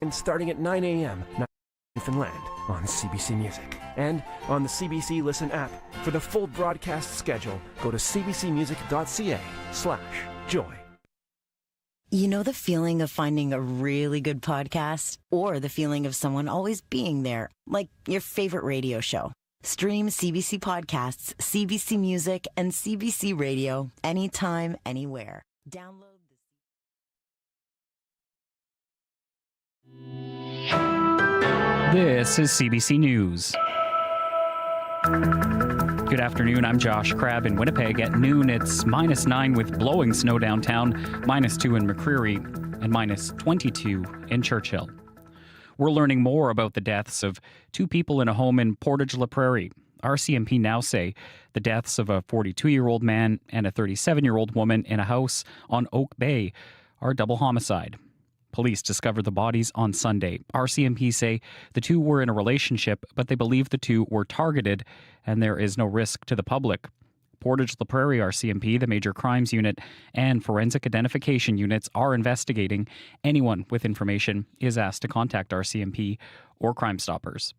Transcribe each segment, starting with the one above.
and starting at 9 a.m. Newfoundland on CBC Music. And on the CBC Listen app. For the full broadcast schedule, go to cbcmusic.ca/joy. You know the feeling of finding a really good podcast? Or the feeling of someone always being there, like your favorite radio show? Stream CBC Podcasts, CBC Music, and CBC Radio anytime, anywhere. Download This is CBC News. Good afternoon, I'm Josh Crabb in Winnipeg. At noon, it's -9 with blowing snow downtown, -2 in McCreary, and -22 in Churchill. We're learning more about the deaths of 2 people in a home in Portage-la Prairie. RCMP now say the deaths of a 42-year-old man and a 37-year-old woman in a house on Oak Bay are double homicide. Police discovered the bodies on Sunday. RCMP say the 2 were in a relationship, but they believe the 2 were targeted and there is no risk to the public. Portage-la Prairie RCMP, the Major Crimes Unit, and Forensic Identification Units are investigating. Anyone with information is asked to contact RCMP or Crime Stoppers.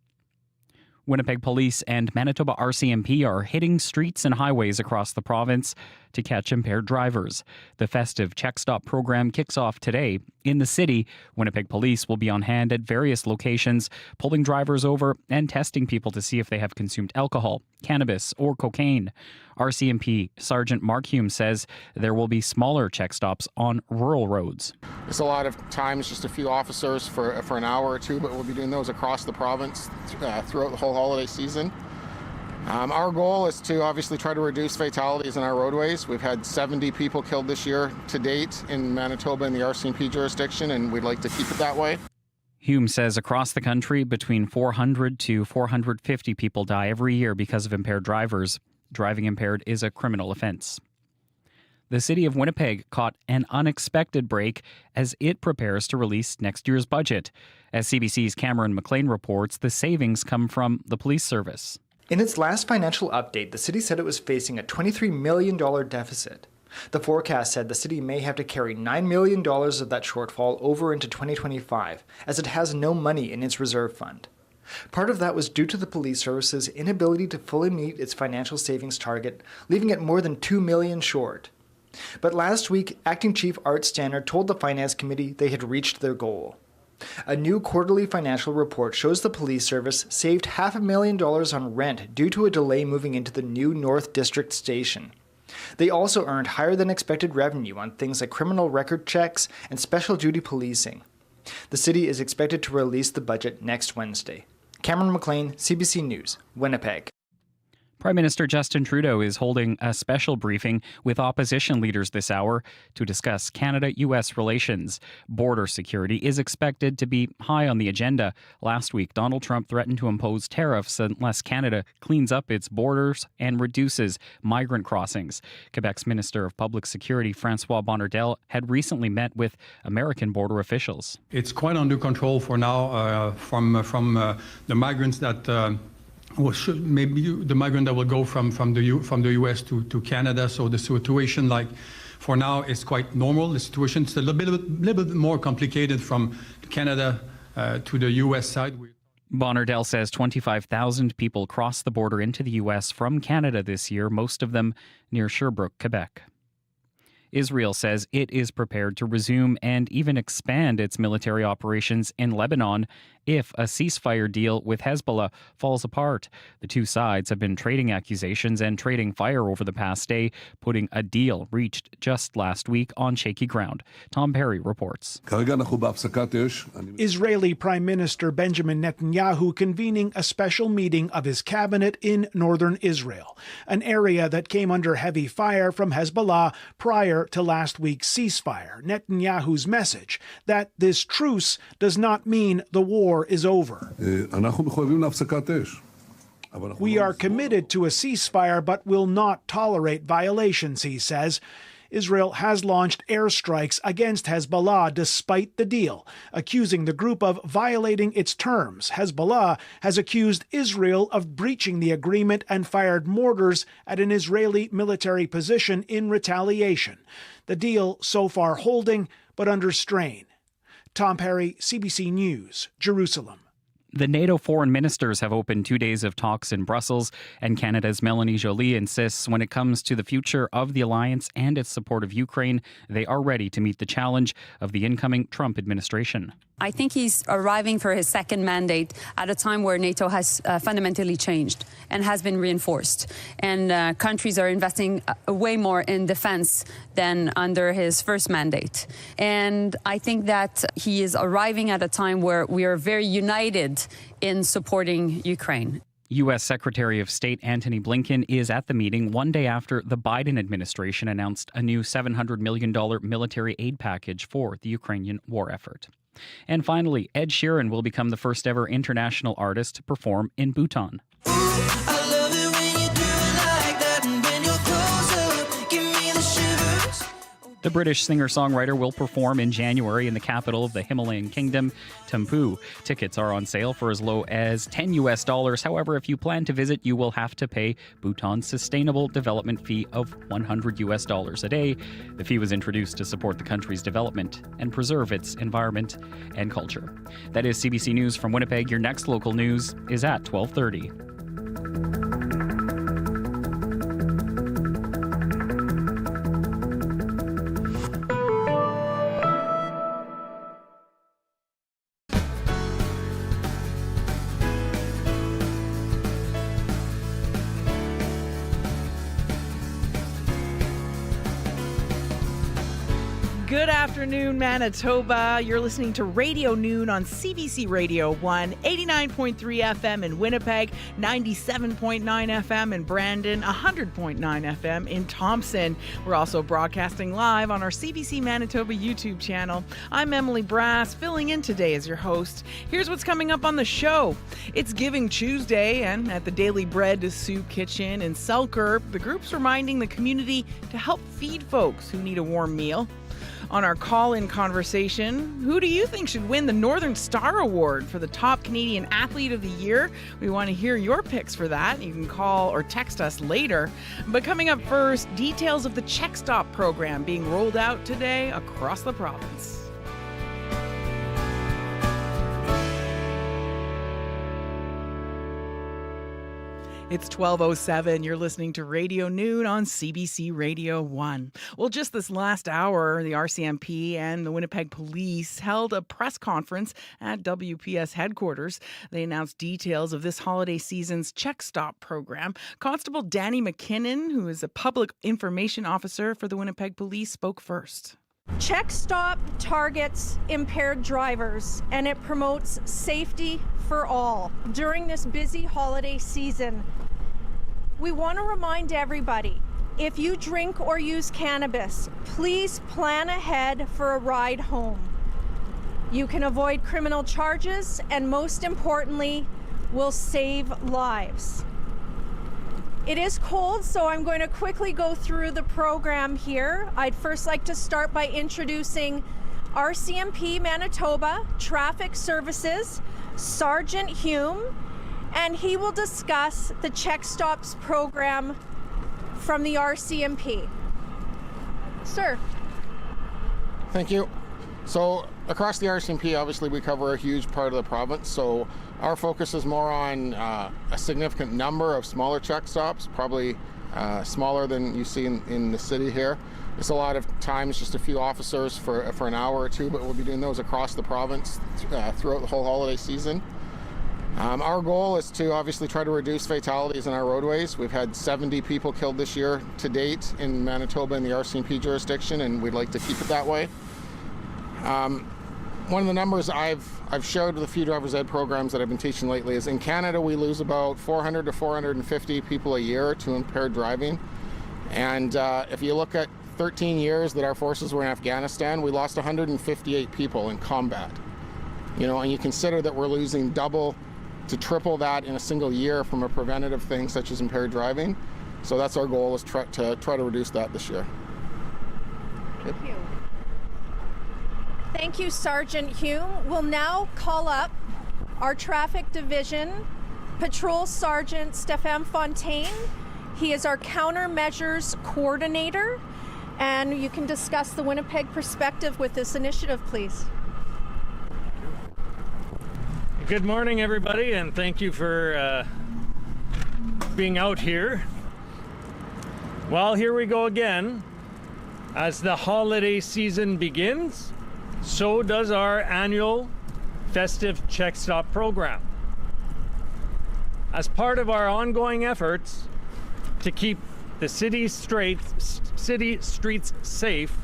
Winnipeg Police and Manitoba RCMP are hitting streets and highways across the province to catch impaired drivers. The festive Check Stop program kicks off today. In the city, Winnipeg Police will be on hand at various locations, pulling drivers over and testing people to see if they have consumed alcohol, cannabis, or cocaine. RCMP Sergeant Mark Hume says there will be smaller check stops on rural roads. It's a lot of times, just a few officers for an hour or 2, but we'll be doing those across the province throughout the whole holiday season. Our goal is to obviously try to reduce fatalities in our roadways. We've had 70 people killed this year to date in Manitoba in the RCMP jurisdiction, and we'd like to keep it that way. Hume says across the country, between 400 to 450 people die every year because of impaired drivers. Driving impaired is a criminal offense. The city of Winnipeg caught an unexpected break as it prepares to release next year's budget. As CBC's Cameron McLean reports, the savings come from the police service. In its last financial update, the city said it was facing a $23 million deficit. The forecast said the city may have to carry $9 million of that shortfall over into 2025, as it has no money in its reserve fund. Part of that was due to the police service's inability to fully meet its financial savings target, leaving it more than $2 million short. But last week, Acting Chief Art Stannard told the Finance Committee they had reached their goal. A new quarterly financial report shows the police service saved $500,000 on rent due to a delay moving into the new North District station. They also earned higher than expected revenue on things like criminal record checks and special duty policing. The city is expected to release the budget next Wednesday. Cameron McLean, CBC News, Winnipeg. Prime Minister Justin Trudeau is holding a special briefing with opposition leaders this hour to discuss Canada-U.S. relations. Border security is expected to be high on the agenda. Last week, Donald Trump threatened to impose tariffs unless Canada cleans up its borders and reduces migrant crossings. Quebec's Minister of Public Security, François Bonnardel, had recently met with American border officials. It's quite under control for now from the migrants that maybe the migrant that will go from the U.S. to Canada. So the situation, like for now, is quite normal. The situation is a little bit more complicated from Canada to the U.S. side. Bonnardel says 25,000 people crossed the border into the U.S. from Canada this year, most of them near Sherbrooke, Quebec. Israel says it is prepared to resume and even expand its military operations in Lebanon if a ceasefire deal with Hezbollah falls apart. The two sides have been trading accusations and trading fire over the past day, putting a deal reached just last week on shaky ground. Tom Perry reports. Israeli Prime Minister Benjamin Netanyahu convening a special meeting of his cabinet in northern Israel, an area that came under heavy fire from Hezbollah prior to last week's ceasefire. Netanyahu's message that this truce does not mean the war is over. We are committed to a ceasefire but will not tolerate violations, he says. Israel has launched airstrikes against Hezbollah despite the deal, accusing the group of violating its terms. Hezbollah has accused Israel of breaching the agreement and fired mortars at an Israeli military position in retaliation. The deal so far holding, but under strain. Tom Perry, CBC News, Jerusalem. The NATO foreign ministers have opened 2 days of talks in Brussels, and Canada's Melanie Joly insists when it comes to the future of the alliance and its support of Ukraine, they are ready to meet the challenge of the incoming Trump administration. I think he's arriving for his second mandate at a time where NATO has fundamentally changed and has been reinforced. And countries are investing way more in defense than under his first mandate. And I think that he is arriving at a time where we are very united in supporting Ukraine. U.S. Secretary of State Antony Blinken is at the meeting one day after the Biden administration announced a new $700 million military aid package for the Ukrainian war effort. And finally, Ed Sheeran will become the first ever international artist to perform in Bhutan. The British singer-songwriter will perform in January in the capital of the Himalayan kingdom, Thimphu. Tickets are on sale for as low as $10. However, if you plan to visit, you will have to pay Bhutan's sustainable development fee of $100 a day. The fee was introduced to support the country's development and preserve its environment and culture. That is CBC News from Winnipeg. Your next local news is at 12:30. Good afternoon, Manitoba. You're listening to Radio Noon on CBC Radio 1, 89.3 FM in Winnipeg, 97.9 FM in Brandon, 100.9 FM in Thompson. We're also broadcasting live on our CBC Manitoba YouTube channel. I'm Emily Brass, filling in today as your host. Here's what's coming up on the show. It's Giving Tuesday, and at the Daily Bread to Soup Kitchen in Selkirk, the group's reminding the community to help feed folks who need a warm meal. On our call-in conversation, who do you think should win the Northern Star Award for the top Canadian Athlete of the Year? We want to hear your picks for that. You can call or text us later. But coming up first, details of the Check Stop program being rolled out today across the province. It's 12:07. You're listening to Radio Noon on CBC Radio 1. Well, just this last hour, the RCMP and the Winnipeg Police held a press conference at WPS headquarters. They announced details of this holiday season's Check Stop program. Constable Danny McKinnon, who is a public information officer for the Winnipeg Police, spoke first. Check Stop targets impaired drivers, and it promotes safety for all. During this busy holiday season, we want to remind everybody, if you drink or use cannabis, please plan ahead for a ride home. You can avoid criminal charges, and most importantly, will save lives. It is cold, so I'm going to quickly go through the program here. I'd first like to start by introducing RCMP Manitoba Traffic Services, Sergeant Hume, and he will discuss the Check Stops program from the RCMP. Sir. Thank you. So across the RCMP, obviously we cover a huge part of the province, so our focus is more on a significant number of smaller check stops, probably smaller than you see in the city here. It's a lot of times just a few officers for an hour or two, but we'll be doing those across the province throughout the whole holiday season. Our goal is to obviously try to reduce fatalities in our roadways. We've had 70 people killed this year to date in Manitoba in the RCMP jurisdiction, and we'd like to keep it that way. One of the numbers I've shared with a few driver's ed programs that I've been teaching lately is in Canada we lose about 400 to 450 people a year to impaired driving. And if you look at 13 years that our forces were in Afghanistan, we lost 158 people in combat. You know, and you consider that we're losing double to triple that in a single year from a preventative thing such as impaired driving. So that's our goal, is to try to reduce that this year. Thank you. Thank you, Sergeant Hume. We'll now call up our Traffic Division Patrol Sergeant Stéphane Fontaine. He is our countermeasures coordinator, and you can discuss the Winnipeg perspective with this initiative, please. Good morning, everybody, and thank you for being out here. Well, here we go again. As the holiday season begins, so does our annual festive check stop program. As part of our ongoing efforts to keep the city streets safe,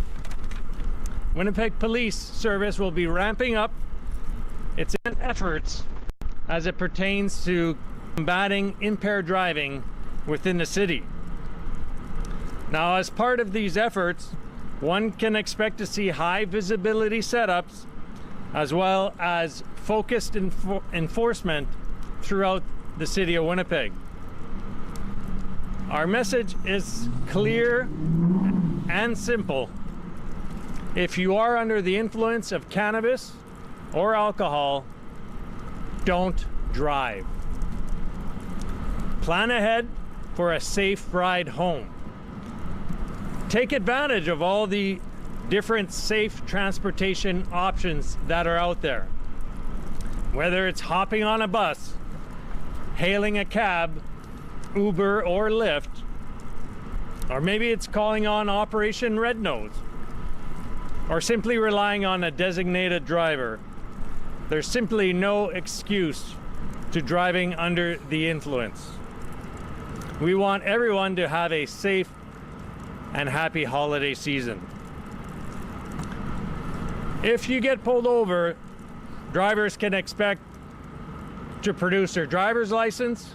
Winnipeg Police Service will be ramping up its efforts as it pertains to combating impaired driving within the city. Now, as part of these efforts, one can expect to see high visibility setups as well as focused enforcement throughout the city of Winnipeg. Our message is clear and simple. If you are under the influence of cannabis or alcohol, don't drive. Plan ahead for a safe ride home. Take advantage of all the different safe transportation options that are out there. Whether it's hopping on a bus, hailing a cab, Uber or Lyft, or maybe it's calling on Operation Red Nose, or simply relying on a designated driver. There's simply no excuse to driving under the influence. We want everyone to have a safe and happy holiday season. If you get pulled over, drivers can expect to produce their driver's license,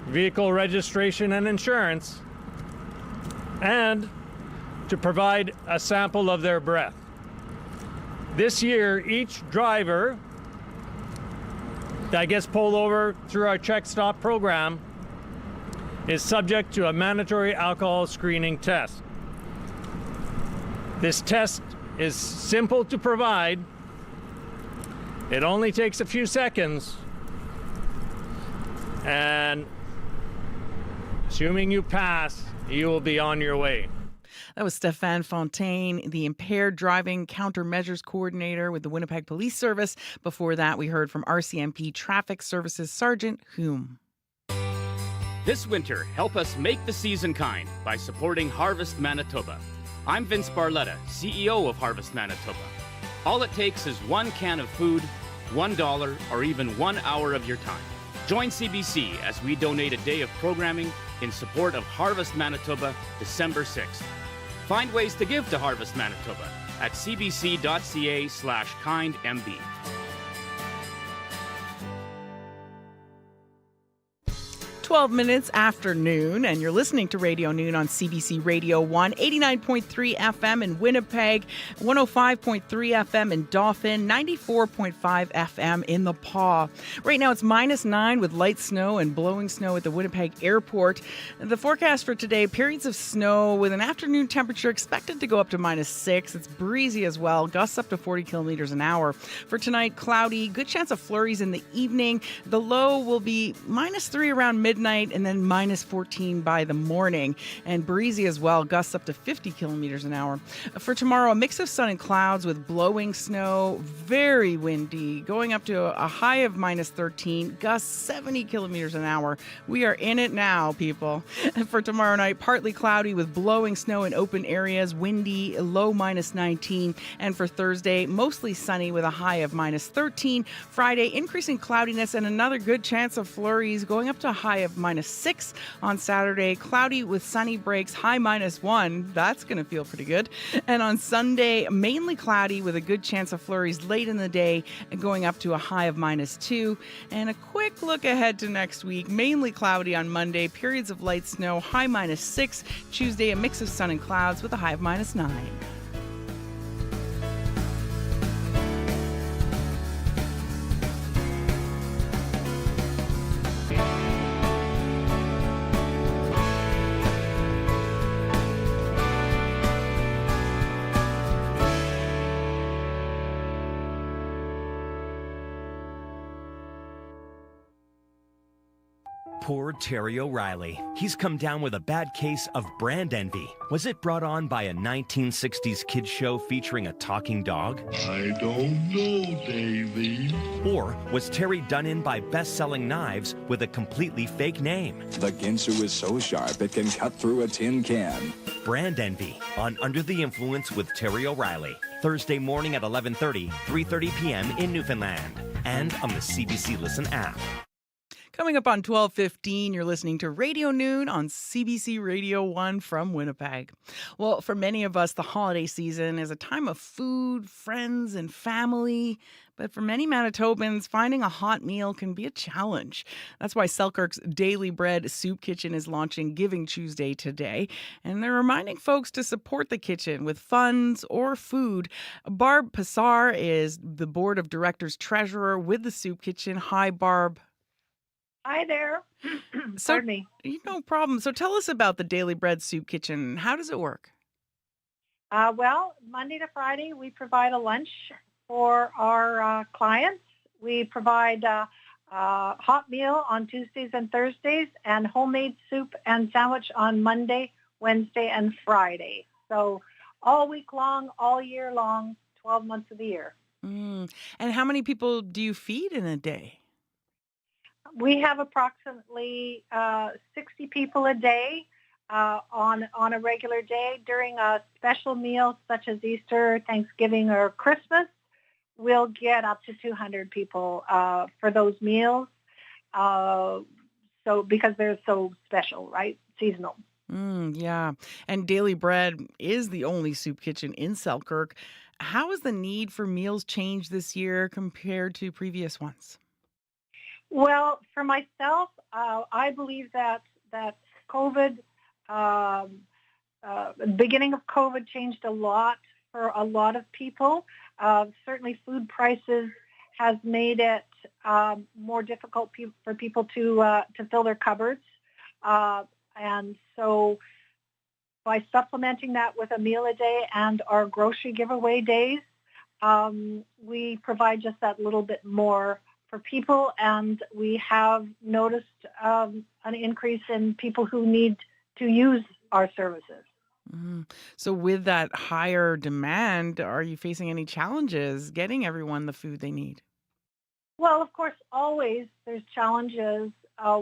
vehicle registration and insurance, and to provide a sample of their breath. This year, each driver that gets pulled over through our check stop program is subject to a mandatory alcohol screening test. This test is simple to provide. It only takes a few seconds, and assuming you pass, you will be on your way. That was Stéphane Fontaine, the impaired driving countermeasures coordinator with the Winnipeg Police Service. Before that, we heard from RCMP Traffic Services Sergeant Hume. This winter, help us make the season kind by supporting Harvest Manitoba. I'm Vince Barletta, CEO of Harvest Manitoba. All it takes is one can of food, $1, or even 1 hour of your time. Join CBC as we donate a day of programming in support of Harvest Manitoba December 6th. Find ways to give to Harvest Manitoba at cbc.ca/kindmb. 12 minutes after noon, and you're listening to Radio Noon on CBC Radio 1, 89.3 FM in Winnipeg, 105.3 FM in Dauphin, 94.5 FM in the Paw. Right now it's -9 with light snow and blowing snow at the Winnipeg Airport. The forecast for today, periods of snow with an afternoon temperature expected to go up to -6. It's breezy as well, gusts up to 40 kilometers an hour. For tonight, cloudy, good chance of flurries in the evening. The low will be -3 around midnight and then -14 by the morning, and breezy as well, gusts up to 50 kilometers an hour. For tomorrow, a mix of sun and clouds with blowing snow, very windy, going up to a high of -13, gusts 70 kilometers an hour. We are in it now, people. For tomorrow night, partly cloudy with blowing snow in open areas, windy, low -19, and for Thursday, mostly sunny with a high of -13. Friday, increasing cloudiness and another good chance of flurries, going up to a high of -6 on Saturday. Cloudy with sunny breaks, high -1. That's going to feel pretty good. And on Sunday, mainly cloudy with a good chance of flurries late in the day, going up to a high of -2. And a quick look ahead to next week, mainly cloudy on Monday, periods of light snow, high -6. Tuesday, a mix of sun and clouds with a high of -9. Poor Terry O'Reilly. He's come down with a bad case of brand envy. Was it brought on by a 1960s kids show featuring a talking dog? I don't know, Davy. Or was Terry done in by best-selling knives with a completely fake name? The Ginsu is so sharp it can cut through a tin can. Brand Envy on Under the Influence with Terry O'Reilly. Thursday morning at 11:30, 3:30 p.m. in Newfoundland. And on the CBC Listen app. Coming up on 12:15, you're listening to Radio Noon on CBC Radio 1 from Winnipeg. Well, for many of us, the holiday season is a time of food, friends, and family. But for many Manitobans, finding a hot meal can be a challenge. That's why Selkirk's Daily Bread Soup Kitchen is launching Giving Tuesday today. And they're reminding folks to support the kitchen with funds or food. Barb Passar is the Board of Directors Treasurer with the Soup Kitchen. Hi, Barb. Hi there. Pardon me. No problem. So tell us about the Daily Bread Soup Kitchen. How does it work? Well, Monday to Friday, we provide a lunch for our clients. We provide a hot meal on Tuesdays and Thursdays and homemade soup and sandwich on Monday, Wednesday, and Friday. So all week long, all year long, 12 months of the year. And how many people do you feed in a day? We have approximately 60 people a day on a regular day. During a special meal such as Easter, Thanksgiving, or Christmas, we'll get up to 200 people for those meals. So because they're so special, right? Seasonal. Yeah. And Daily Bread is the only soup kitchen in Selkirk. How has the need for meals changed this year compared to previous ones? Well, for myself, I believe that COVID, the beginning of COVID changed a lot for a lot of people. Certainly food prices has made it more difficult for people to fill their cupboards. And so by supplementing that with a meal a day and our grocery giveaway days, we provide just that little bit more for people, and we have noticed an increase in people who need to use our services. So with that higher demand, are you facing any challenges getting everyone the food they need? Well, of course, always there's challenges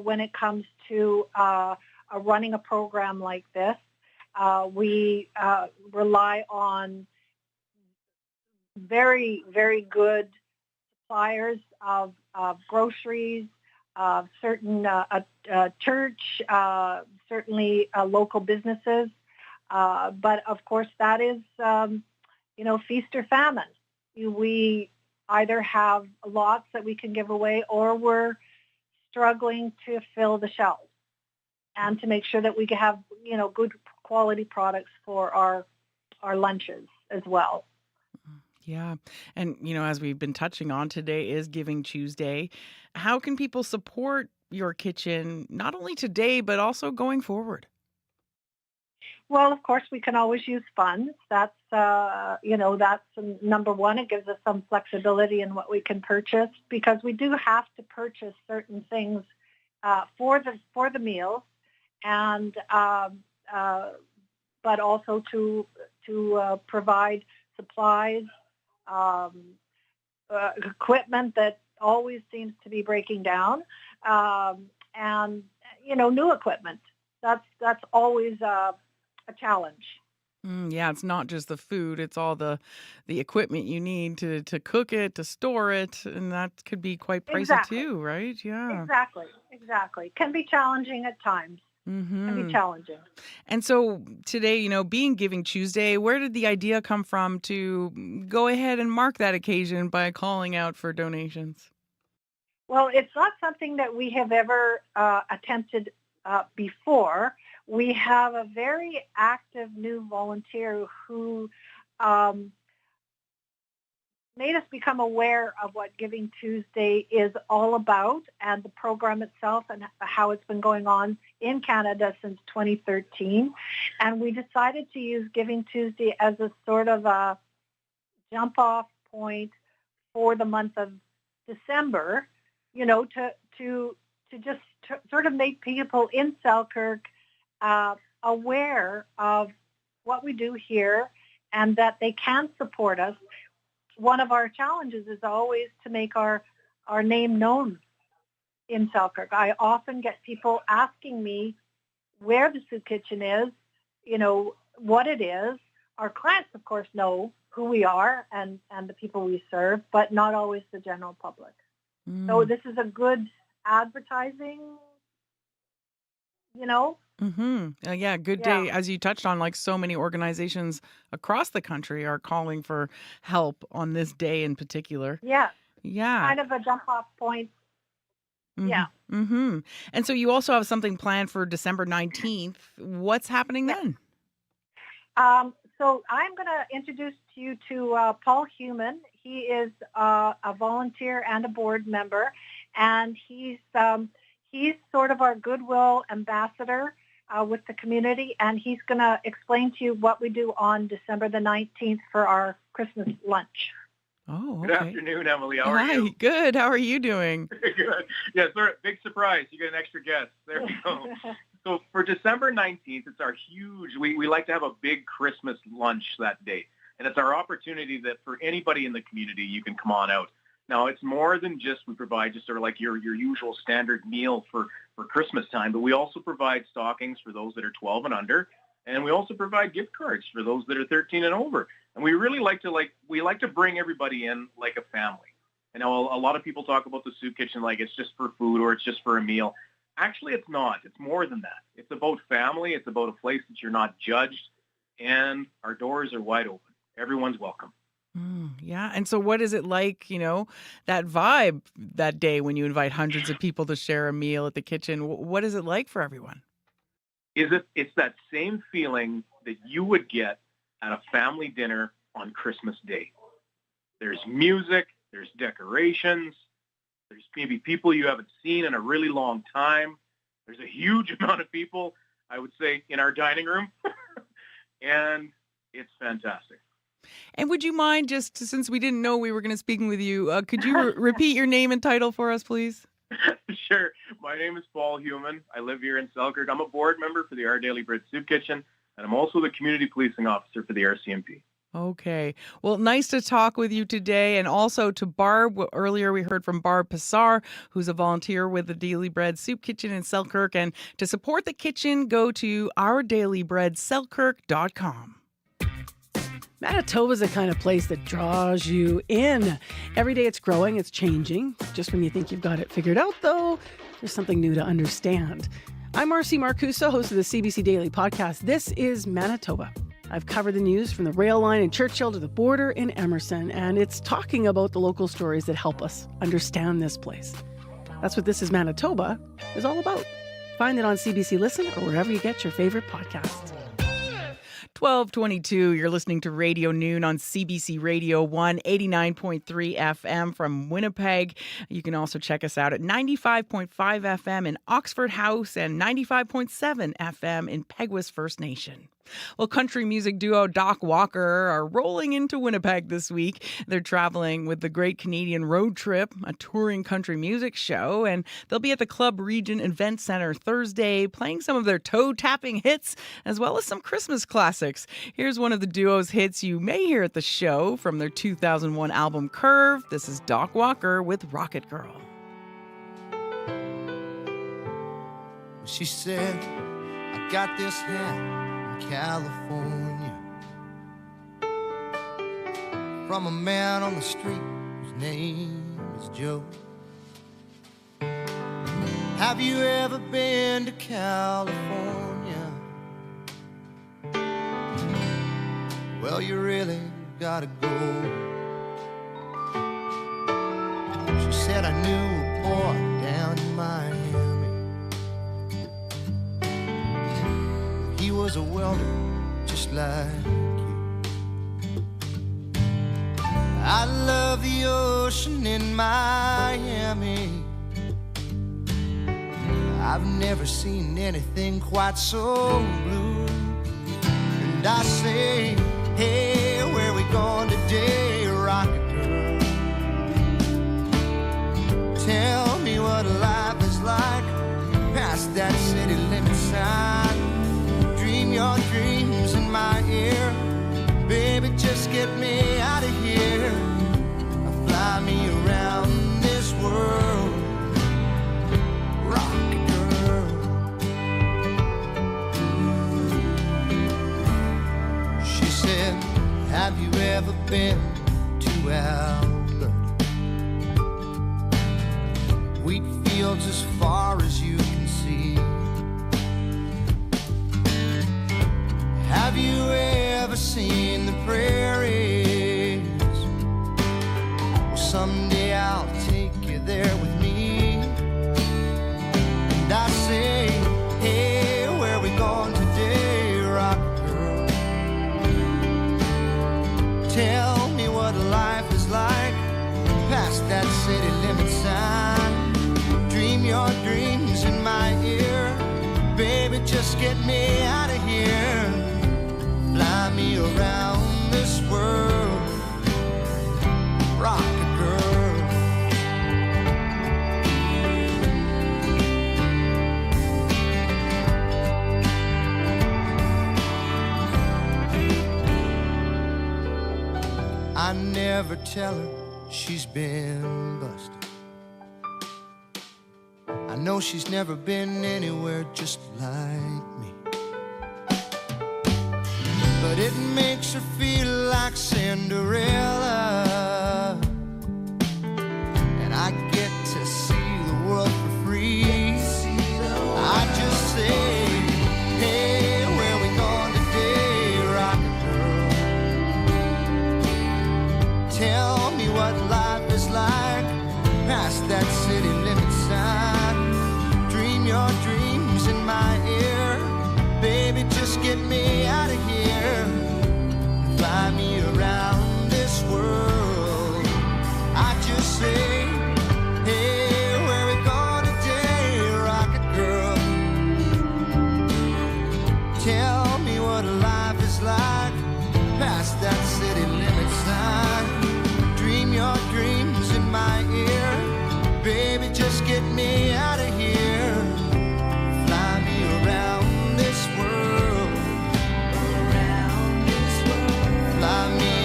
when it comes to running a program like this. We rely on very, very good suppliers of groceries, certain church, certainly local businesses. But of course, that is, feast or famine. We either have lots that we can give away, or we're struggling to fill the shelves and to make sure that we can have, good quality products for our lunches as well. Yeah. And, as we've been touching on, today is Giving Tuesday. How can people support your kitchen, not only today, but also going forward? Well, of course, we can always use funds. That's, that's number one. It gives us some flexibility in what we can purchase, because we do have to purchase certain things for the meals, and but also to provide supplies, equipment that always seems to be breaking down, and new equipment. That's always a challenge. Yeah, it's not just the food; it's all the equipment you need to cook it, to store it, and that could be quite pricey too, right? Yeah, exactly. Can be challenging at times. Can be challenging. And so today, being Giving Tuesday, where did the idea come from to go ahead and mark that occasion by calling out for donations? Well, it's not something that we have ever attempted before. We have a very active new volunteer who made us become aware of what Giving Tuesday is all about, and the program itself, and how it's been going on in Canada since 2013. And we decided to use Giving Tuesday as a sort of a jump-off point for the month of December, to just sort of make people in Selkirk aware of what we do here and that they can support us. One of our challenges is always to make our name known in Selkirk. I often get people asking me where the soup kitchen is, what it is. Our clients, of course, know who we are and the people we serve, but not always the general public. So this is a good advertising, Good day. As you touched on, like so many organizations across the country are calling for help on this day in particular. Yeah. Yeah. Kind of a jump off point. Yeah. Mm-hmm. And so you also have something planned for December 19th. What's happening then? So I'm going to introduce you to Paul Human. He is a volunteer and a board member, and he's sort of our goodwill ambassador with the community, and he's going to explain to you what we do on December the 19th for our Christmas lunch. Oh, okay. Good afternoon, Emily. How are you? Good. How are you doing? Good. Yeah, sir. Big surprise. You get an extra guest. There we go. So for December 19th, it's our huge, we like to have a big Christmas lunch that day. And it's our opportunity that for anybody in the community, you can come on out. Now, it's more than just we provide just sort of like your usual standard meal for Christmas time, but we also provide stockings for those that are 12 and under. And we also provide gift cards for those that are 13 and over. And we really like to bring everybody in like a family. I know a lot of people talk about the soup kitchen like it's just for food or it's just for a meal. Actually, it's not. It's more than that. It's about family. It's about a place that you're not judged. And our doors are wide open. Everyone's welcome. Yeah. And so what is it like, that vibe that day when you invite hundreds of people to share a meal at the kitchen? What is it like for everyone? It's that same feeling that you would get at a family dinner on Christmas Day. There's music, there's decorations, there's maybe people you haven't seen in a really long time. There's a huge amount of people, I would say, in our dining room, and it's fantastic. And would you mind, just since we didn't know we were going to speak with you, could you repeat your name and title for us, please? Sure. My name is Paul Human. I live here in Selkirk. I'm a board member for the Our Daily Bread Soup Kitchen, and I'm also the community policing officer for the RCMP. Okay. Well, nice to talk with you today. And also to Barb. Earlier we heard from Barb Passar, who's a volunteer with the Daily Bread Soup Kitchen in Selkirk. And to support the kitchen, go to ourdailybreadselkirk.com. Manitoba's the kind of place that draws you in. Every day it's growing, it's changing. Just when you think you've got it figured out, though, there's something new to understand. I'm Marcy Marcusa, host of the CBC Daily Podcast. This is Manitoba. I've covered the news from the rail line in Churchill to the border in Emerson, and it's talking about the local stories that help us understand this place. That's what This is Manitoba is all about. Find it on CBC Listen or wherever you get your favorite podcasts. 12:22, you're listening to Radio Noon on CBC Radio 1, 89.3 FM from Winnipeg. You can also check us out at 95.5 FM in Oxford House and 95.7 FM in Peguis First Nation. Well, country music duo Doc Walker are rolling into Winnipeg this week. They're traveling with the Great Canadian Road Trip, a touring country music show, and they'll be at the Club Region Event Center Thursday, playing some of their toe-tapping hits, as well as some Christmas classics. Here's one of the duo's hits you may hear at the show from their 2001 album Curve. This is Doc Walker with Rocket Girl. She said, I got this hat California from a man on the street whose name is Joe. Have you ever been to California? Well, you really gotta go. She said, I knew a boy down in Miami. He was a welder just like you. I love the ocean in Miami. I've never seen anything quite so blue. And I say, hey, where we going today, Rocket Girl? Tell me what life is like get me out of here. Fly me around this world. Rocket girl. She said, have you ever been to Albert? Wheat fields as far as you can see. Have you ever seen the prairies? Well, someday I'll take you there with me. And I say, hey, where we going today, rock girl? Tell me what life is like past that city limit sign. Dream your dreams in my ear. Baby, just get me out of here. Fly me around this world. Rocket girl. I never tell her she's been busted. I know she's never been anywhere just like me. But it makes her feel like Cinderella. And I get to see the world for free. I just say, hey, where we going today, rocket girl? Tell me what life is like past that city limit sign. Dream your dreams in my ear. Baby, just get me out of here. Fly me around this world. I just say, hey, where we going today, rocket girl? Tell me what life is like past that city limit sign. Dream your dreams in my ear. Baby, just get me out of here. Fly me around this world. Around this world. Fly me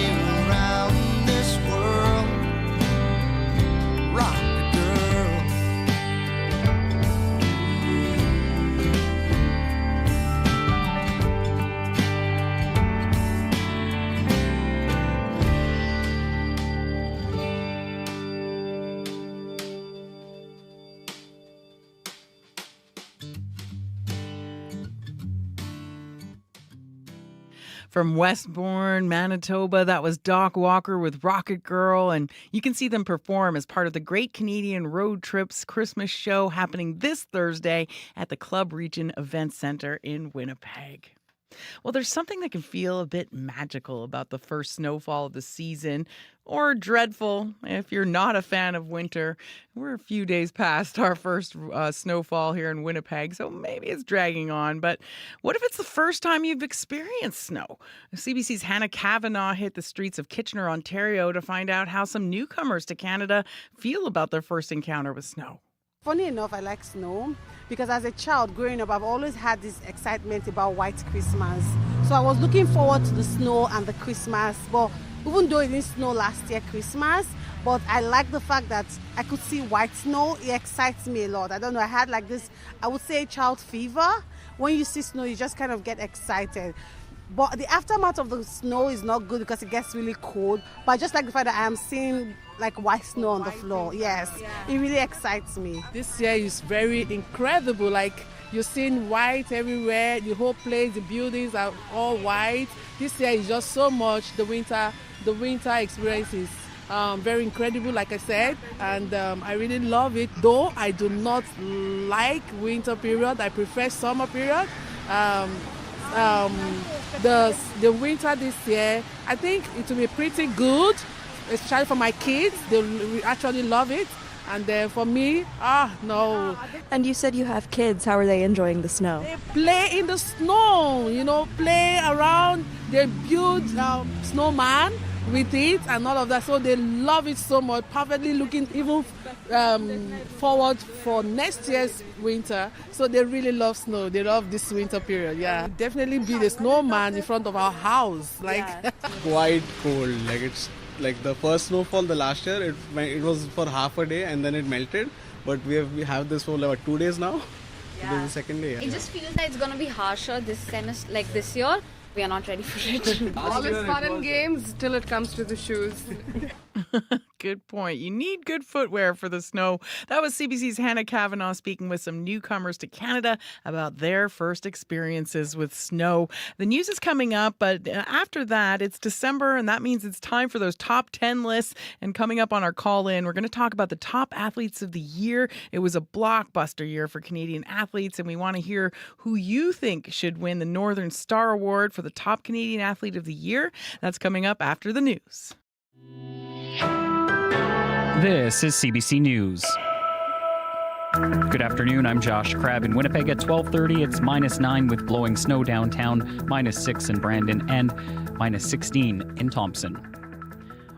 around this world. Rock the girl. From Westbourne, Manitoba, that was Doc Walker with Rocket Girl, and you can see them perform as part of the Great Canadian Road Trips Christmas show happening this Thursday at the Club Region Event Centre in Winnipeg. Well, there's something that can feel a bit magical about the first snowfall of the season, or dreadful if you're not a fan of winter. We're a few days past our first snowfall here in Winnipeg, so maybe it's dragging on. But what if it's the first time you've experienced snow? CBC's Hannah Kavanagh hit the streets of Kitchener, Ontario to find out how some newcomers to Canada feel about their first encounter with snow. Funny enough, I like snow because as a child growing up, I've always had this excitement about White Christmas. So I was looking forward to the snow and the Christmas. But even though it didn't snow last year Christmas, but I like the fact that I could see white snow. It excites me a lot. I don't know, I had like this, I would say child fever. When you see snow, you just kind of get excited. But the aftermath of the snow is not good because it gets really cold. But I just like the fact that I am seeing like white snow on the floor. Yes, it really excites me. This year is very incredible. Like you're seeing white everywhere. The whole place, the buildings are all white. This year is just so much. The winter experience is very incredible, like I said, and I really love it. Though I do not like winter period, I prefer summer period. The winter this year, I think it will be pretty good, especially for my kids. They will actually love it. And then for me, no. And you said you have kids. How are they enjoying the snow? They play in the snow, play around. They build snowman with it and all of that. So they love it so much, perfectly looking even forward for next year's winter. So they really love snow. They love this winter period. Yeah, definitely build a snowman in front of our house. Quite cold. Like it's like the first snowfall the last year. It was for half a day and then it melted. But we have this for like 2 days now. Yeah. This is the second day. It just feels like it's going to be harsher this semester, like this year. We are not ready for it. All is fun and games till it comes to the shoes. Good point. You need good footwear for the snow. That was CBC's Hannah Cavanaugh speaking with some newcomers to Canada about their first experiences with snow. The news is coming up, but after that, it's December, and that means it's time for those top 10 lists. And coming up on our call-in, we're going to talk about the top athletes of the year. It was a blockbuster year for Canadian athletes, and we want to hear who you think should win the Northern Star Award for the top Canadian athlete of the year. That's coming up after the news. This is CBC News. Good afternoon. I'm Josh Crabb in Winnipeg at 12:30. It's -9 with blowing snow downtown, -6 in Brandon, and -16 in Thompson.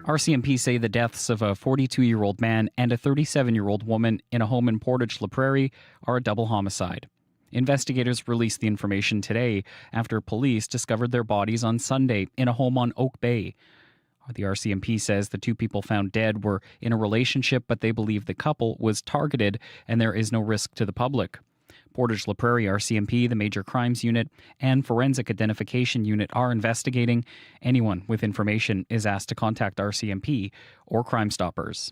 RCMP say the deaths of a 42-year-old man and a 37-year-old woman in a home in Portage La Prairie are a double homicide. Investigators released the information today after police discovered their bodies on Sunday in a home on Oak Bay. The RCMP says the two people found dead were in a relationship, but they believe the couple was targeted and there is no risk to the public. Portage La Prairie RCMP, the Major Crimes Unit, and Forensic Identification Unit are investigating. Anyone with information is asked to contact RCMP or Crime Stoppers.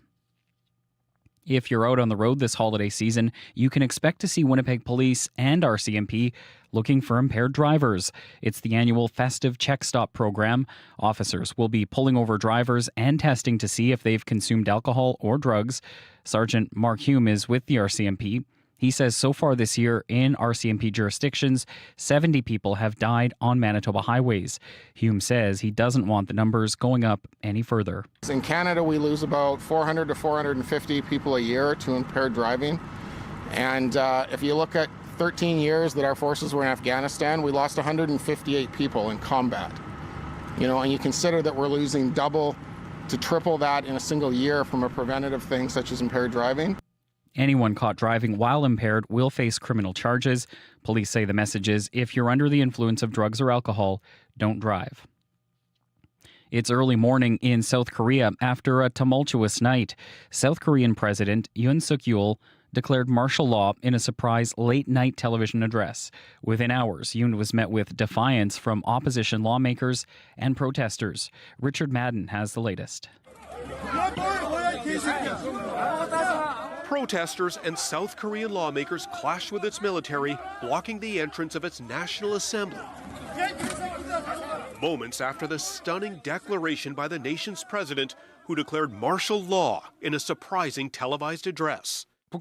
If you're out on the road this holiday season, you can expect to see Winnipeg Police and RCMP looking for impaired drivers. It's the annual Festive Check Stop program. Officers will be pulling over drivers and testing to see if they've consumed alcohol or drugs. Sergeant Mark Hume is with the RCMP. He says so far this year in RCMP jurisdictions, 70 people have died on Manitoba highways. Hume says he doesn't want the numbers going up any further. In Canada, we lose about 400 to 450 people a year to impaired driving. And if you look at 13 years that our forces were in Afghanistan, we lost 158 people in combat. And you consider that we're losing double to triple that in a single year from a preventative thing such as impaired driving. Anyone caught driving while impaired will face criminal charges. Police say the message is, if you're under the influence of drugs or alcohol, don't drive. It's early morning in South Korea after a tumultuous night. South Korean President Yoon Suk-yeol declared martial law in a surprise late-night television address. Within hours, Yoon was met with defiance from opposition lawmakers and protesters. Richard Madden has the latest. Protesters and South Korean lawmakers clashed with its military, blocking the entrance of its National Assembly. Moments after the stunning declaration by the nation's president, who declared martial law in a surprising televised address. The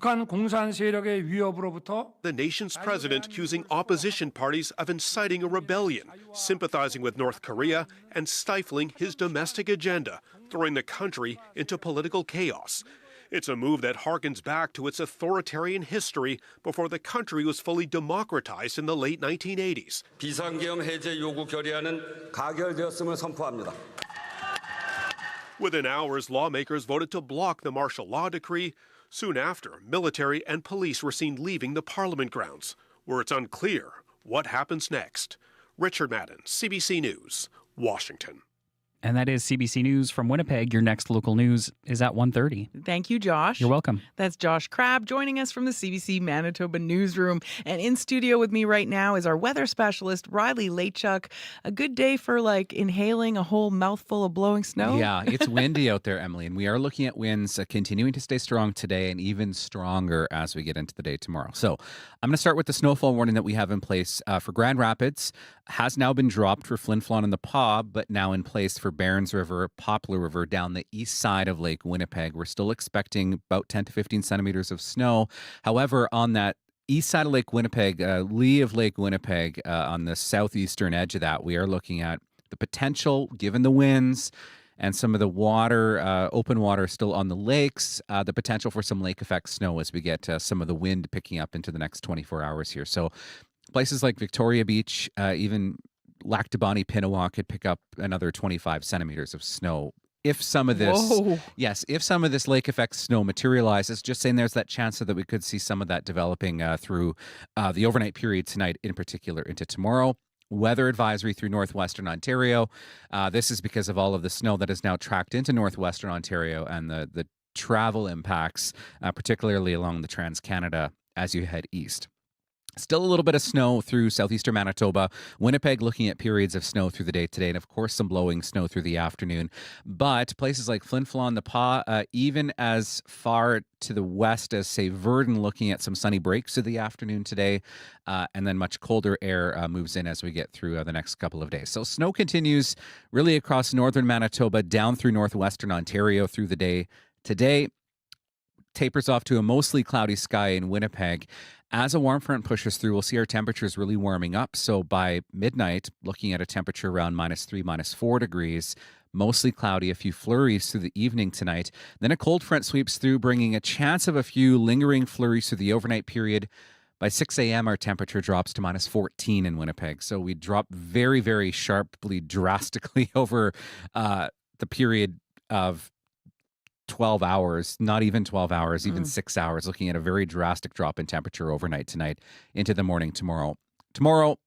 nation's president accusing opposition parties of inciting a rebellion, sympathizing with North Korea, and stifling his domestic agenda, throwing the country into political chaos. It's a move that harkens back to its authoritarian history before the country was fully democratized in the late 1980s. 비상계엄 해제 요구 결의안은 가결되었음을 선포합니다. Within hours, lawmakers voted to block the martial law decree. Soon after, military and police were seen leaving the Parliament grounds, where it's unclear what happens next. Richard Madden, CBC News, Washington. And that is CBC News from Winnipeg. Your next local news is at 1:30. Thank you, Josh. You're welcome. That's Josh Crabb joining us from the CBC Manitoba newsroom. And in studio with me right now is our weather specialist, Riley Leitchuk. A good day for inhaling a whole mouthful of blowing snow? Yeah, it's windy out there, Emily. And we are looking at winds continuing to stay strong today and even stronger as we get into the day tomorrow. So I'm going to start with the snowfall warning that we have in place for Grand Rapids. Has now been dropped for Flin Flon and the Paw, but now in place for Barons River, Poplar River down the east side of Lake Winnipeg. We're still expecting about 10 to 15 centimeters of snow. However, on that east side of Lake Winnipeg, lee of Lake Winnipeg, on the southeastern edge of that, we are looking at the potential, given the winds and some of the water, open water still on the lakes, the potential for some lake effect snow as we get some of the wind picking up into the next 24 hours here. So places like Victoria Beach, even Lac du Bonnet, Pinawa could pick up another 25 centimeters of snow. If some of this, Whoa. yes, if some of this lake effect snow materializes, just saying there's that chance that we could see some of that developing through the overnight period tonight, in particular into tomorrow. Weather advisory through northwestern Ontario. This is because of all of the snow that is now tracked into northwestern Ontario and the travel impacts, particularly along the Trans-Canada as you head east. Still a little bit of snow through southeastern Manitoba. Winnipeg looking at periods of snow through the day today, and of course some blowing snow through the afternoon. But places like Flin Flon, the Pas, even as far to the west as, say, Verdun, looking at some sunny breaks through the afternoon today. And then much colder air moves in as we get through the next couple of days. So snow continues really across northern Manitoba, down through northwestern Ontario through the day today. Tapers off to a mostly cloudy sky in Winnipeg. As a warm front pushes through, we'll see our temperatures really warming up. So by midnight, looking at a temperature around -3, -4 degrees, mostly cloudy, a few flurries through the evening tonight. Then a cold front sweeps through, bringing a chance of a few lingering flurries through the overnight period. By 6 a.m., our temperature drops to -14 in Winnipeg. So we drop very, very sharply, drastically over the period of 12 hours, not even 12 hours, even 6 hours, looking at a very drastic drop in temperature overnight tonight into the morning tomorrow. Tomorrow,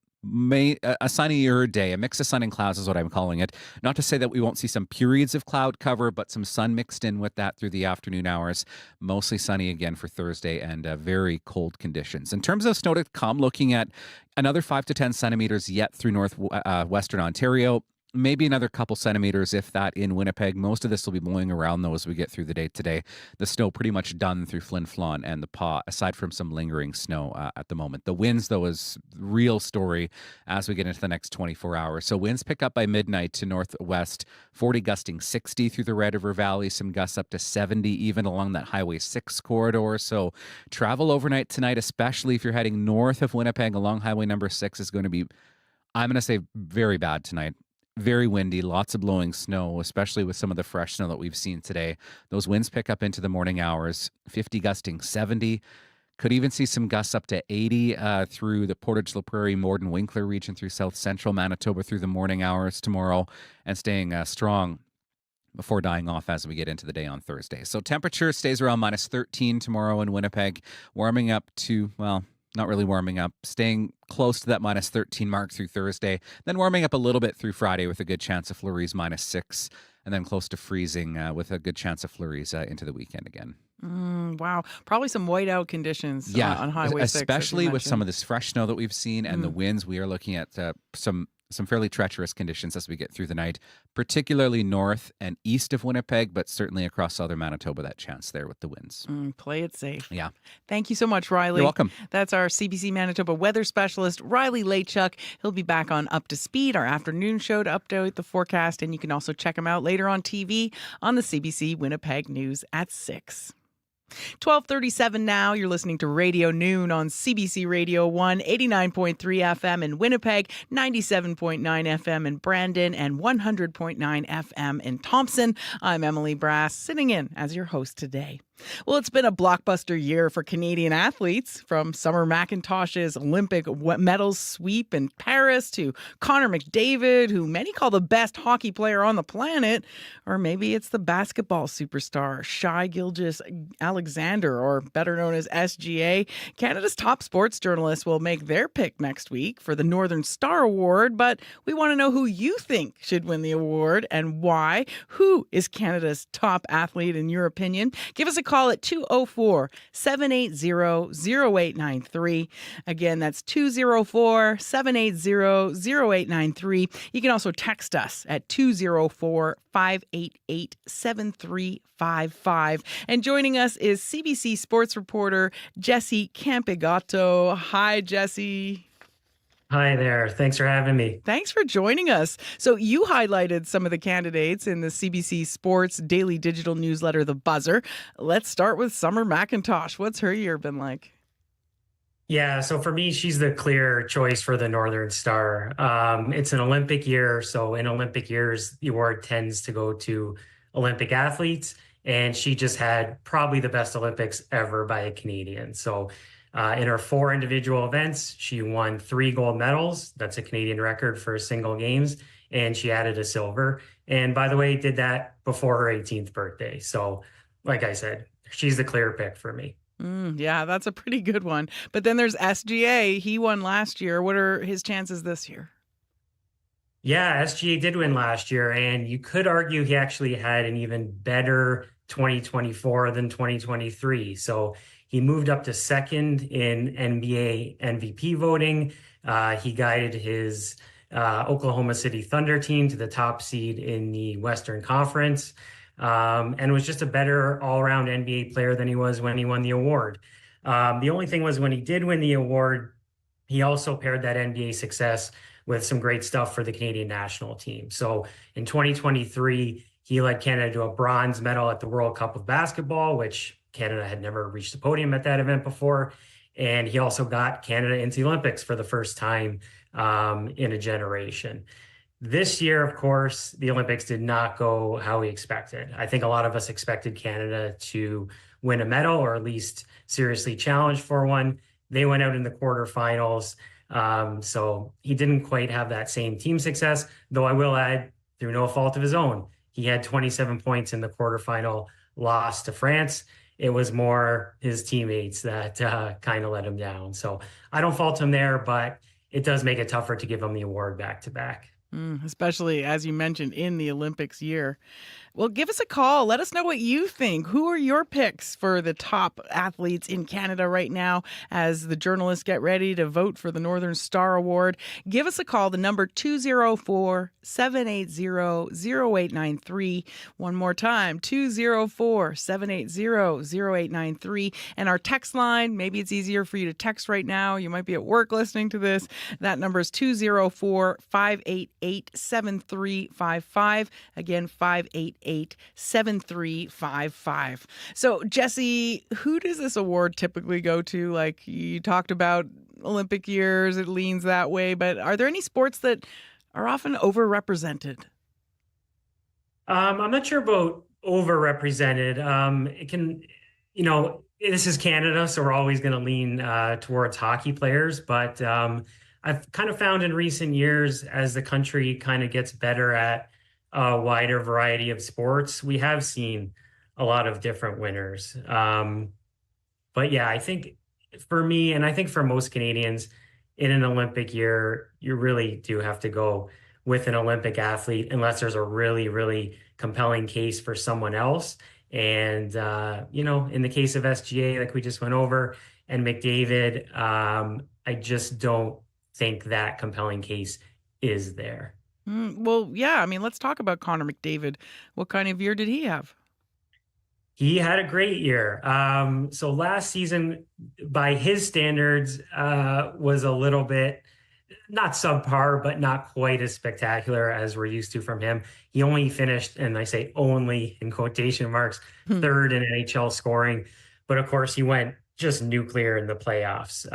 a sunnier day, a mix of sun and clouds is what I'm calling it. Not to say that we won't see some periods of cloud cover, but some sun mixed in with that through the afternoon hours. Mostly sunny again for Thursday and very cold conditions. In terms of snow to come, looking at another 5 to 10 centimeters yet through northwestern Ontario. Maybe another couple centimeters, if that, in Winnipeg. Most of this will be blowing around, though, as we get through the day today. The snow pretty much done through Flin Flon and the Pas, aside from some lingering snow at the moment. The winds, though, is the real story as we get into the next 24 hours. So winds pick up by midnight to northwest, 40 gusting 60 through the Red River Valley, some gusts up to 70 even along that Highway 6 corridor. So travel overnight tonight, especially if you're heading north of Winnipeg along Highway number 6, is going to be, I'm going to say, very bad tonight. Very windy, lots of blowing snow, especially with some of the fresh snow that we've seen today. Those winds pick up into the morning hours, 50 gusting 70. Could even see some gusts up to 80 through the Portage La Prairie, Morden, Winkler region through south central Manitoba through the morning hours tomorrow, and staying strong before dying off as we get into the day on Thursday. So temperature stays around -13 tomorrow in Winnipeg, warming up to, well, not really warming up, staying close to that -13 mark through Thursday, then warming up a little bit through Friday with a good chance of flurries -6, and then close to freezing with a good chance of flurries into the weekend again. Wow. Probably some whiteout conditions on Highway 6. Especially with some of this fresh snow that we've seen and the winds. We are looking at some fairly treacherous conditions as we get through the night, particularly north and east of Winnipeg, but certainly across southern Manitoba, that chance there with the winds. Play it safe. Yeah. Thank you so much, Riley. You're welcome. That's our CBC Manitoba weather specialist, Riley Lachuk. He'll be back on Up to Speed, our afternoon show, to update the forecast, and you can also check him out later on TV on the CBC Winnipeg News at 6. 12:37 now. You're listening to Radio Noon on CBC Radio 1, 89.3 FM in Winnipeg, 97.9 FM in Brandon, and 100.9 FM in Thompson. I'm Emily Brass, sitting in as your host today. Well, it's been a blockbuster year for Canadian athletes, from Summer McIntosh's Olympic medals sweep in Paris to Connor McDavid, who many call the best hockey player on the planet, or maybe it's the basketball superstar Shai Gilgeous-Alexander, or better known as SGA. Canada's top sports journalists will make their pick next week for the Northern Star Award, but we want to know who you think should win the award and why. Who is Canada's top athlete in your opinion? Give us a call at 204-780-0893. Again, that's 204-780-0893. You can also text us at 204-588-7355. And joining us is CBC sports reporter Jesse Campigato. Hi, Jesse. Hi there. Thanks for having me. Thanks for joining us. So you highlighted some of the candidates in the CBC Sports daily digital newsletter, The Buzzer. Let's start with Summer McIntosh. What's her year been like? Yeah, so for me, she's the clear choice for the Northern Star. It's an Olympic year. So in Olympic years, the award tends to go to Olympic athletes. And she just had probably the best Olympics ever by a Canadian. So In her 4 individual events, she won 3 gold medals. That's a Canadian record for single games. And she added a silver. And by the way, did that before her 18th birthday. So like I said, she's the clear pick for me. Yeah, that's a pretty good one. But then there's SGA. He won last year. What are his chances this year? Yeah, SGA did win last year, and you could argue he actually had an even better 2024 than 2023. So he moved up to second in NBA MVP voting. He guided his Oklahoma City Thunder team to the top seed in the Western Conference, and was just a better all-around NBA player than he was when he won the award. The only thing was when he did win the award, he also paired that NBA success with some great stuff for the Canadian national team. So in 2023, he led Canada to a bronze medal at the World Cup of Basketball, which Canada had never reached the podium at that event before. And he also got Canada into the Olympics for the first time in a generation. This year, of course, the Olympics did not go how we expected. I think a lot of us expected Canada to win a medal or at least seriously challenge for one. They went out in the quarterfinals. So he didn't quite have that same team success, though I will add, through no fault of his own, he had 27 points in the quarterfinal loss to France. It was more his teammates that kind of let him down. So I don't fault him there, but it does make it tougher to give him the award back to back. Especially, as you mentioned, in the Olympics year. Well, give us a call. Let us know what you think. Who are your picks for the top athletes in Canada right now as the journalists get ready to vote for the Northern Star Award? Give us a call. The number 204-780-0893. One more time, 204-780-0893. And our text line, maybe it's easier for you to text right now. You might be at work listening to this. That number is 204-588-7355. Again, 588-7355. So, Jesse, who does this award typically go to? Like you talked about Olympic years, it leans that way, but are there any sports that are often overrepresented? I'm not sure about overrepresented. It can, this is Canada, so we're always going to lean towards hockey players, but I've kind of found in recent years, as the country kind of gets better at a wider variety of sports, we have seen a lot of different winners. But yeah, I think for me, and I think for most Canadians, in an Olympic year, you really do have to go with an Olympic athlete unless there's a really, really compelling case for someone else. And, in the case of SGA, like we just went over, and McDavid, I just don't think that compelling case is there. Well, yeah. I mean, let's talk about Connor McDavid. What kind of year did he have? He had a great year. So last season, by his standards, was a little bit not subpar, but not quite as spectacular as we're used to from him. He only finished, and I say only in quotation marks, third in NHL scoring. But of course, he went just nuclear in the playoffs.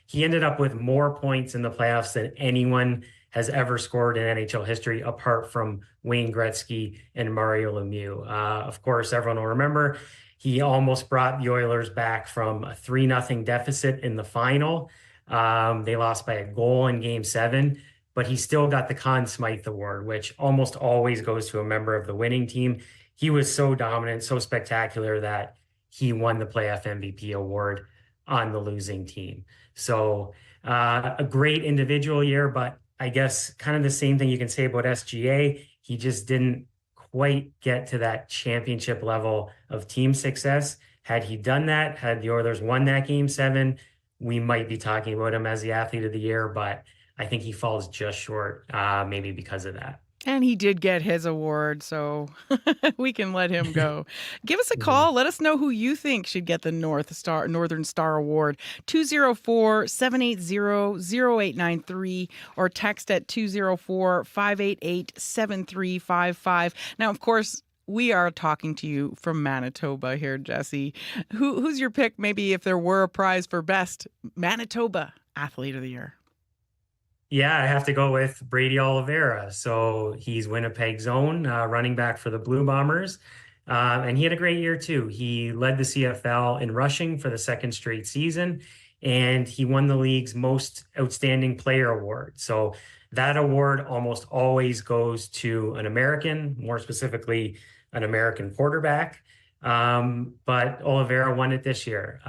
He ended up with more points in the playoffs than anyone has ever scored in NHL history, apart from Wayne Gretzky and Mario Lemieux. Of course, everyone will remember he almost brought the Oilers back from a 3-0 deficit in the final. They lost by a goal in Game 7, but he still got the Conn Smythe Award, which almost always goes to a member of the winning team. He was so dominant, so spectacular that he won the playoff MVP award on the losing team. So a great individual year, but I guess kind of the same thing you can say about SGA. He just didn't quite get to that championship level of team success. Had he done that, had the Oilers won that Game 7, we might be talking about him as the athlete of the year, but I think he falls just short, maybe because of that. And he did get his award, so we can let him go. Give us a call. Let us know who you think should get the Northern Star Award. 204-780-0893 or text at 204-588-7355. Now, of course, we are talking to you from Manitoba here, Jesse. Who's your pick, maybe if there were a prize for best Manitoba Athlete of the Year? Yeah, I have to go with Brady Oliveira. So he's Winnipeg's own running back for the Blue Bombers. And he had a great year too. He led the CFL in rushing for the second straight season. and he won the league's most outstanding player award. So that award almost always goes to an American, more specifically, an American quarterback. But Oliveira won it this year.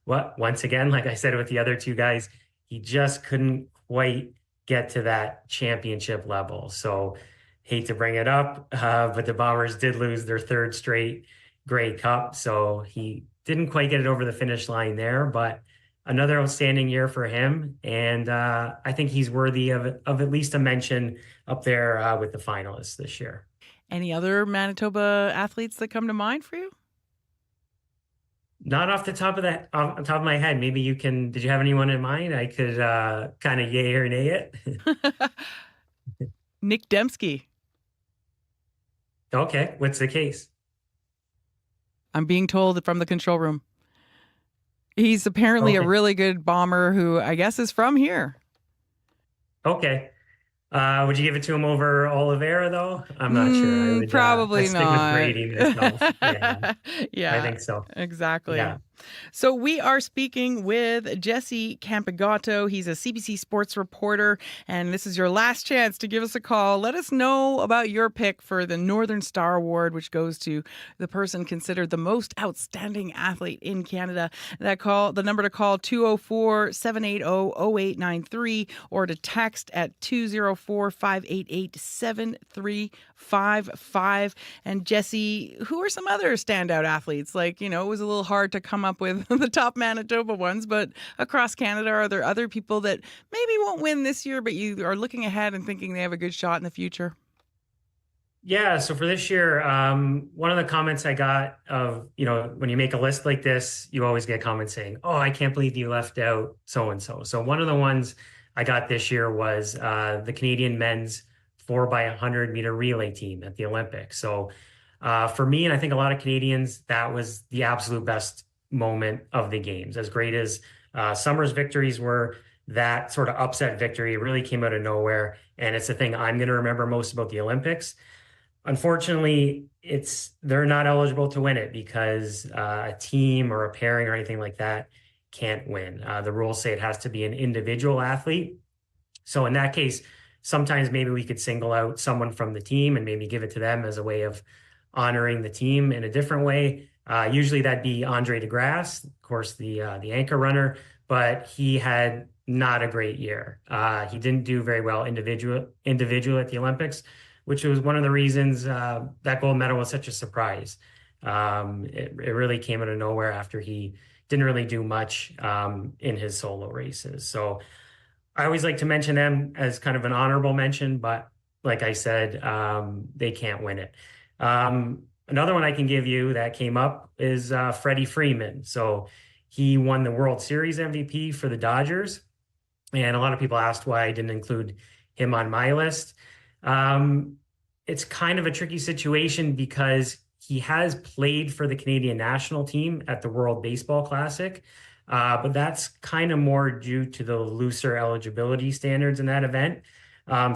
Once again, like I said with the other two guys, he just couldn't quite get to that championship level. So hate to bring it up, but the Bombers did lose their third straight Grey Cup. So he didn't quite get it over the finish line there, but another outstanding year for him. And I think he's worthy of at least a mention up there with the finalists this year. Any other Manitoba athletes that come to mind for you? Not off the top of my head. Maybe you can. Did you have anyone in mind? I could kind of yay or nay it. Nick Dembski. Okay, what's the case? I'm being told from the control room. He's apparently a really good bomber who I guess is from here. Okay. Would you give it to him over Oliveira, though? I'm not sure. I would, probably I'd not. stick with Brady myself. Yeah, I think so. Exactly. Yeah. So we are speaking with Jesse Campigato. He's a CBC sports reporter, and this is your last chance to give us a call. Let us know about your pick for the Northern Star Award, which goes to the person considered the most outstanding athlete in Canada. The number to call 204-780-0893 or to text at 204-588-7355. And Jesse, who are some other standout athletes? Like, it was a little hard to come up with the top Manitoba ones, but across Canada, are there other people that maybe won't win this year, but you are looking ahead and thinking they have a good shot in the future? Yeah, so for this year, one of the comments I got of, when you make a list like this, you always get comments saying, oh, I can't believe you left out so-and-so. So one of the ones I got this year was the Canadian men's 4x100 meter relay team at the Olympics. So for me, and I think a lot of Canadians, that was the absolute best moment of the games. As great as Summer's victories were, that sort of upset victory really came out of nowhere. And it's the thing I'm going to remember most about the Olympics. Unfortunately, they're not eligible to win it because a team or a pairing or anything like that can't win. The rules say it has to be an individual athlete. So in that case, sometimes maybe we could single out someone from the team and maybe give it to them as a way of honoring the team in a different way. Usually that'd be Andre DeGrasse, of course, the anchor runner, but he had not a great year. He didn't do very well individual at the Olympics, which was one of the reasons that gold medal was such a surprise. It really came out of nowhere after he didn't really do much in his solo races. So I always like to mention them as kind of an honorable mention, but like I said, they can't win it. Another one I can give you that came up is Freddie Freeman. So he won the World Series MVP for the Dodgers. And a lot of people asked why I didn't include him on my list. It's kind of a tricky situation because he has played for the Canadian national team at the World Baseball Classic. But that's kind of more due to the looser eligibility standards in that event.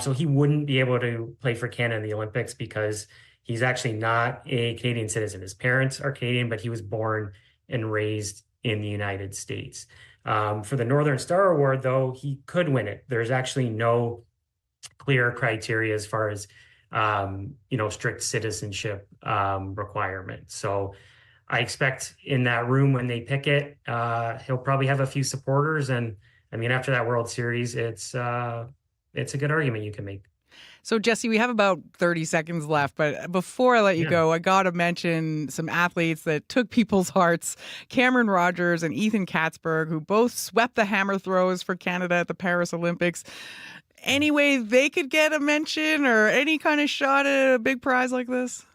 So he wouldn't be able to play for Canada in the Olympics because he's actually not a Canadian citizen. His parents are Canadian, but he was born and raised in the United States. For the Northern Star Award, though, he could win it. There's actually no clear criteria as far as, strict citizenship requirements. So I expect in that room when they pick it, he'll probably have a few supporters. And I mean, after that World Series, it's a good argument you can make. So, Jesse, we have about 30 seconds left, but before I let you go, I got to mention some athletes that took people's hearts. Cameron Rogers and Ethan Katzberg, who both swept the hammer throws for Canada at the Paris Olympics. Any way they could get a mention or any kind of shot at a big prize like this?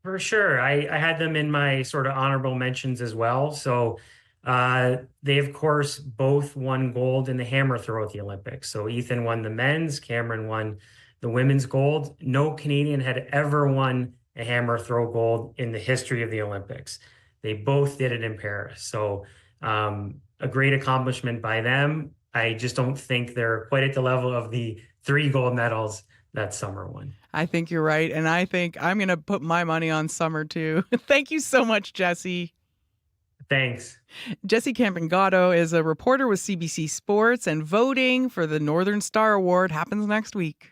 For sure. I had them in my sort of honorable mentions as well. So they, of course, both won gold in the hammer throw at the Olympics. So Ethan won the men's, Cameron won the women's gold. No Canadian had ever won a hammer throw gold in the history of the Olympics. They both did it in Paris. So a great accomplishment by them. I just don't think they're quite at the level of the 3 gold medals that Summer won. I think you're right. And I think I'm going to put my money on Summer too. Thank you so much, Jesse. Thanks. Jesse Campingado is a reporter with CBC Sports, and voting for the Northern Star Award happens next week.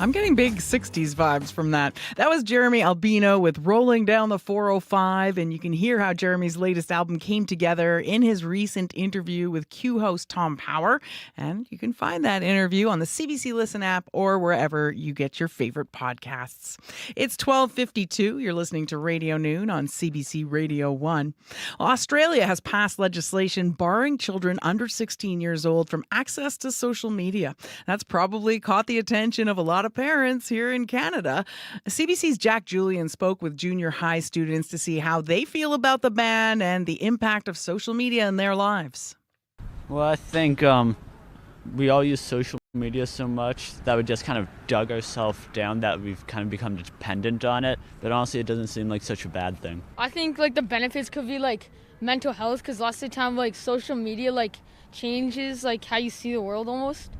I'm getting big 60s vibes from that. That was Jeremy Albino with Rolling Down the 405, and you can hear how Jeremy's latest album came together in his recent interview with Q host Tom Power. And you can find that interview on the CBC Listen app or wherever you get your favorite podcasts. It's 12:52. You're listening to Radio Noon on CBC Radio 1. Australia has passed legislation barring children under 16 years old from access to social media. That's probably caught the attention of a lot of parents here in Canada. CBC's Jack Julian spoke with junior high students to see how they feel about the ban and the impact of social media in their lives. Well, I think we all use social media so much that we just kind of dug ourselves down that we've kind of become dependent on it. But honestly, it doesn't seem like such a bad thing. I think like the benefits could be like mental health, because lots of the time like social media like changes like how you see the world almost.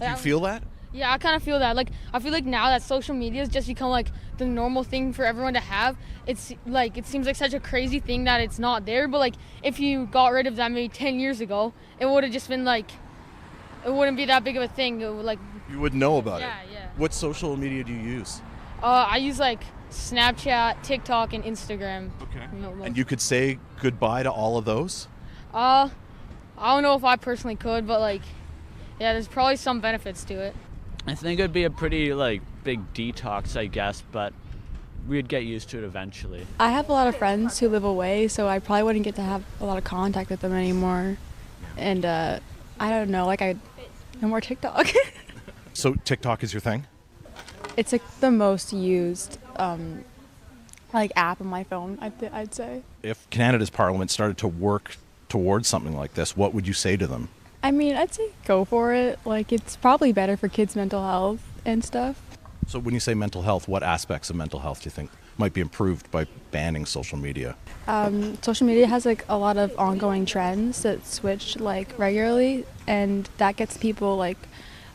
Do you feel that? Yeah, I kind of feel that. Like, I feel like now that social media has just become like the normal thing for everyone to have, it's like, it seems like such a crazy thing that it's not there. But like, if you got rid of that maybe 10 years ago, it would have just been like, it wouldn't be that big of a thing. It would, like, You wouldn't know about it. Yeah. What social media do you use? I use like Snapchat, TikTok, and Instagram. Okay. No, And you could say goodbye to all of those? I don't know if I personally could, but like, yeah, there's probably some benefits to it. I think it'd be a pretty big detox, I guess, but we'd get used to it eventually. I have a lot of friends who live away, so I probably wouldn't get to have a lot of contact with them anymore. And I don't know, no more TikTok. So TikTok is your thing? It's like the most used app on my phone, I'd say. If Canada's Parliament started to work towards something like this, what would you say to them? I mean, I'd say go for it. Like, it's probably better for kids' mental health and stuff. So when you say mental health, what aspects of mental health do you think might be improved by banning social media? Social media has like a lot of ongoing trends that switch like regularly, and that gets people like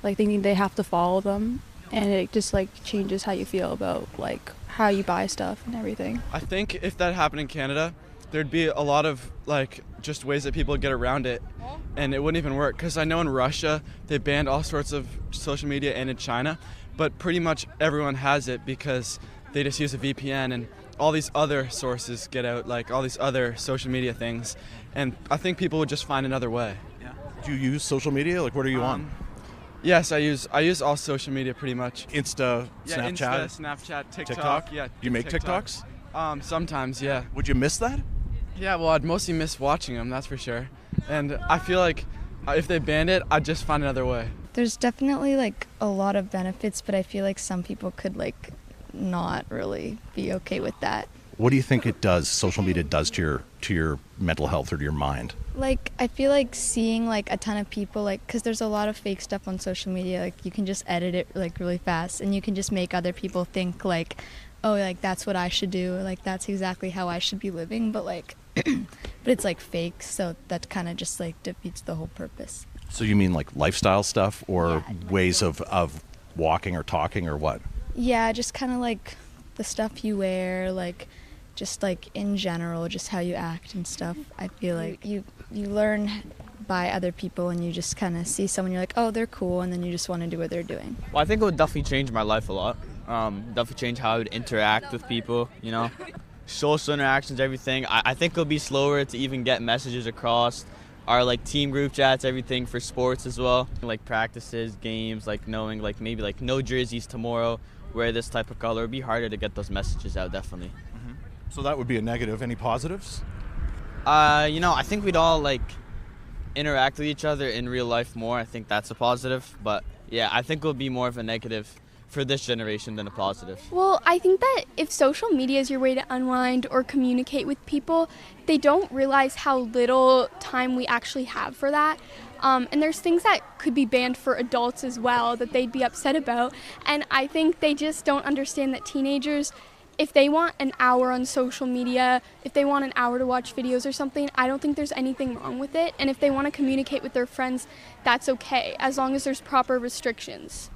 thinking they have to follow them, and it just like changes how you feel about like how you buy stuff and everything. I think if that happened in Canada, there'd be a lot of like just ways that people would get around it, and it wouldn't even work, because I know in Russia they banned all sorts of social media, and in China, but pretty much everyone has it because they just use a VPN, and all these other sources get out, like all these other social media things, and I think people would just find another way. Yeah. Do you use social media? Like, what are you on? Yes, I use all social media pretty much. Snapchat? Snapchat, TikTok. Yeah. Do you make TikTok. TikToks? Sometimes, yeah. Would you miss that? Yeah, well, I'd mostly miss watching them, that's for sure. And I feel like if they banned it, I'd just find another way. There's definitely like a lot of benefits, but I feel like some people could like not really be okay with that. What do you think social media does to your mental health or to your mind? Like, I feel like seeing like a ton of people, like, because there's a lot of fake stuff on social media, like you can just edit it like really fast, and you can just make other people think like, oh, like that's what I should do, like that's exactly how I should be living, but like but it's like fake, so that kind of just like defeats the whole purpose. So you mean like lifestyle stuff, or ways of walking or talking, or what? Yeah, just kind of like the stuff you wear, like just like in general, just how you act and stuff. I feel like you learn by other people, and you just kind of see someone, you're like, oh, they're cool, and then you just want to do what they're doing. Well, I think it would definitely change my life a lot. Definitely change how I would interact with people, you know. Social interactions, everything. I think it'll be slower to even get messages across. Our like team group chats, everything for sports as well. Like practices, games, like knowing like maybe like no jerseys tomorrow, wear this type of color. It'd be harder to get those messages out, definitely. Mm-hmm. So that would be a negative. Any positives? I think we'd all like interact with each other in real life more. I think that's a positive. But yeah, I think it would be more of a negative for this generation than a positive. Well, I think that if social media is your way to unwind or communicate with people, they don't realize how little time we actually have for that. And there's things that could be banned for adults as well that they'd be upset about. And I think they just don't understand that teenagers, if they want an hour on social media, if they want an hour to watch videos or something, I don't think there's anything wrong with it. And if they want to communicate with their friends, that's okay, as long as there's proper restrictions.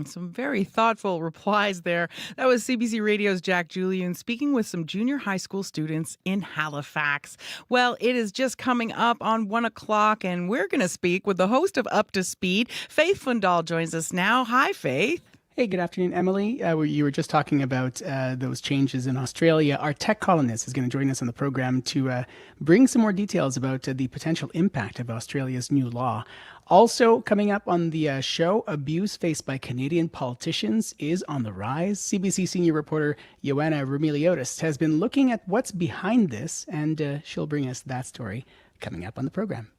Some very thoughtful replies there. That was CBC Radio's Jack Julian speaking with some junior high school students in Halifax. Well, it is just coming up on 1 o'clock, and we're going to speak with the host of Up to Speed. Faith Fundal joins us now. Hi, Faith. Hey, good afternoon, Emily. You were just talking about those changes in Australia. Our tech columnist is going to join us on the program to bring some more details about the potential impact of Australia's new law. Also, coming up on the show, abuse faced by Canadian politicians is on the rise. CBC senior reporter Joanna Rumiliotis has been looking at what's behind this, and she'll bring us that story coming up on the program.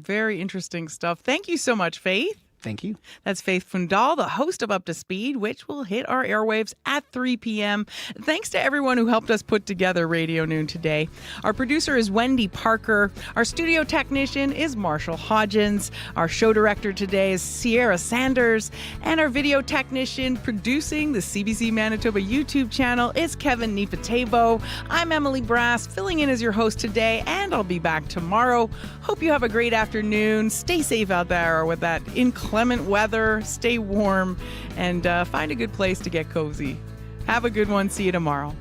Very interesting stuff. Thank you so much, Faith. Thank you. That's Faith Fundal, the host of Up to Speed, which will hit our airwaves at 3 p.m. Thanks to everyone who helped us put together Radio Noon today. Our producer is Wendy Parker. Our studio technician is Marshall Hodgins. Our show director today is Sierra Sanders. And our video technician producing the CBC Manitoba YouTube channel is Kevin Nipatebo. I'm Emily Brass, filling in as your host today, and I'll be back tomorrow. Hope you have a great afternoon. Stay safe out there with that inclement weather. Stay warm and find a good place to get cozy. Have a good one. See you tomorrow.